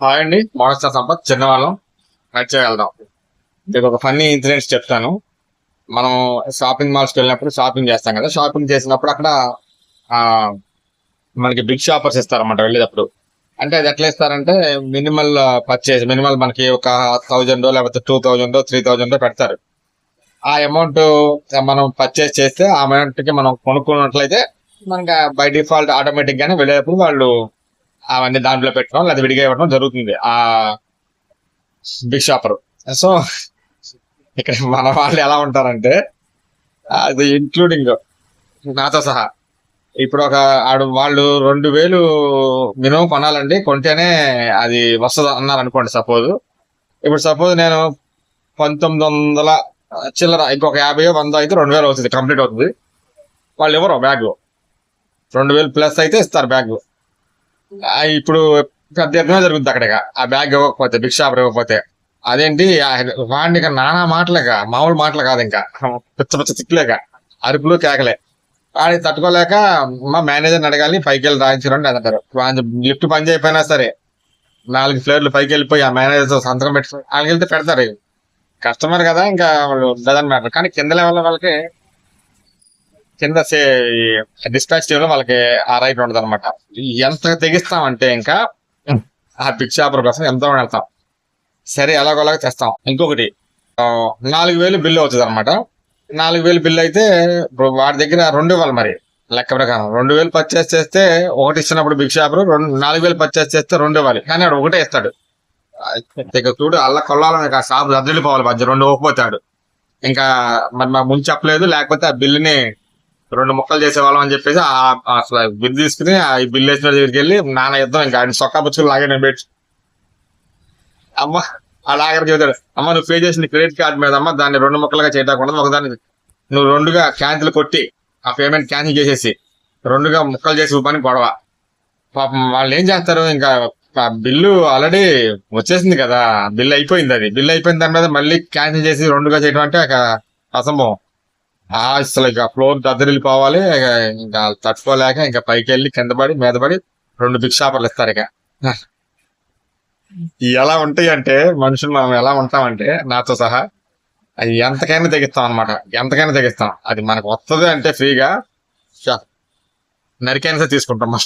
Hi అండి, మోడస్టర్ సంపత్ చిన్నవాళ్ళం నడిచే వెళ్దాం. మీకు ఒక ఫన్నీ ఇన్సిడెంట్స్ చెప్తాను. మనం షాపింగ్ మాల్స్కి వెళ్ళినప్పుడు షాపింగ్ చేస్తాం కదా. షాపింగ్ చేసినప్పుడు అక్కడ ఆ మనకి బిగ్ షాపర్స్ ఇస్తారన్నమాట వెళ్ళేటప్పుడు. అంటే అది ఎట్లా ఇస్తారంటే మినిమల్ పర్చేజ్, మినిమల్ మనకి ఒక 1000 లేకపోతే 2000 3000 పెడతారు. ఆ అమౌంట్ మనం పర్చేజ్ చేస్తే ఆ అమౌంట్ కి మనం కొనుక్కున్నట్లయితే మనకి బై డిఫాల్ట్ ఆటోమేటిక్ గానే వెళ్ళేటప్పుడు వాళ్ళు అవన్నీ దాంట్లో పెట్టడం లేదా విడిగా ఇవ్వడం జరుగుతుంది ఆ బిగ్ షాపర్. సో ఇక్కడ మన వాళ్ళు ఎలా ఉంటారంటే అది ఇంక్లూడింగ్ నాతో సహా ఇప్పుడు ఒక వాళ్ళు 2000 మినిమం కొనాలండి, కొంటేనే అది వస్తుంది అన్నారు అనుకోండి. సపోజ్ నేను 1900 చిల్లర, ఇంకొక 50 100 అయితే 2000 అవుతుంది, కంప్లీట్ అవుతుంది. వాళ్ళు ఎవరో బ్యాగ్ 2000 ప్లస్ అయితే ఇస్తారు బ్యాగ్. ఇప్పుడు పెద్ద యుద్ధమే జరుగుతుంది అక్కడ. ఆ బ్యాగ్ ఇవ్వకపోతే, బిగ్ షాపర్ ఇవ్వకపోతే అదేంటి వాడిని నానా మాటలేక, మామూలు మాటలు కాదు, ఇంకా పిచ్చ పిచ్చ తిక్కలేక అరుపులు కేకలే. వాడిని తట్టుకోలేక మా మేనేజర్ని అడగాలి, పైకి వెళ్ళి రాయించరండి అంటారు. లిఫ్ట్ పని చేయకపోయినా సరే 4 ఫ్లోర్లు పైకి వెళ్ళిపోయి ఆ మేనేజర్ సంతకం పెట్టి వాళ్ళకి వెళ్తే పెడతారు. కస్టమర్ కదా, ఇంకా వాళ్ళు డజన్ మ్యాటర్. కానీ కింద లెవెల్ వాళ్ళకి, కింద డిస్పాచ్ టీమ్ లో వాళ్ళకి ఆ రైట్ ఉండదు అనమాట. ఎంత తెగిస్తామంటే ఇంకా ఆ బిగ్ షాపర్ కోసం ఎంతో వెళ్తాం. సరే ఎలాగోలాగా తెస్తాం. ఇంకొకటి 4000 బిల్లు అవుతుంది అనమాట. 4000 బిల్లు అయితే ఇప్పుడు వాడి దగ్గర 2 ఇవ్వాలి. మరి లెక్క ప్రకారం 2000 పర్చేస్ చేస్తే ఒకటి ఇచ్చినప్పుడు బిగ్ షాపర్ 4000 పర్చేస్ చేస్తే 2 ఇవ్వాలి, కానీ వాడు ఒకటే ఇస్తాడు. ఇక చూడు, అల్ల కొల్లాలని ఆ షాప్ దద్దరిల్లిపోవాలి మధ్య 2 ఇవ్వకపోతాడు. ఇంకా మరి మాకు ముందు చెప్పలేదు, లేకపోతే ఆ బిల్లుని 2 ముక్కలు చేసేవాళ్ళం అని చెప్పేసి అసలు బిల్లు తీసుకుని ఆ బిల్లు వేసిన దగ్గరికి వెళ్ళి నాన్న యుద్ధం. ఇంకా ఆయన సొక్కా పుచ్చులు లాగే నేను పెట్టి అమ్మ ఆ లాగర్ చెబుతాడు, అమ్మ నువ్వు పే చేసిన క్రెడిట్ కార్డు మీద అమ్మ దాన్ని 2 ముక్కలుగా చేయకుండా ఒకదాన్ని నువ్వు 2గా క్యాన్సిల్ కొట్టి ఆ పేమెంట్ క్యాన్సిల్ చేసేసి 2గా ముక్కలు చేసి ఇవ్వని గొడవ. పాపం వాళ్ళు ఏం చేస్తారు, ఇంకా బిల్లు ఆల్రెడీ వచ్చేసింది కదా, బిల్లు అయిపోయింది. బిల్లు అయిపోయిన దాని మీద మళ్ళీ క్యాన్సిల్ చేసి 2గా చేయడం అంటే అసంభవం. అసలు ఇక ఫ్లోర్ దద్దరిల్లిపోవాలి. ఇంకా తట్టుకోలేక ఇంకా పైకి వెళ్ళి కింద పడి మీద పడి 2 బిగ్ షాపర్లు ఇస్తారు. ఇక ఎలా ఉంటాయి అంటే మనుషులు మనం ఎలా ఉంటామంటే నాతో సహా అది ఎంతకైనా తెగిస్తాం అనమాట. ఎంతకైనా తెగిస్తాం. అది మనకు వస్తుంది అంటే ఫ్రీగా నరికైనా తీసుకుంటాం.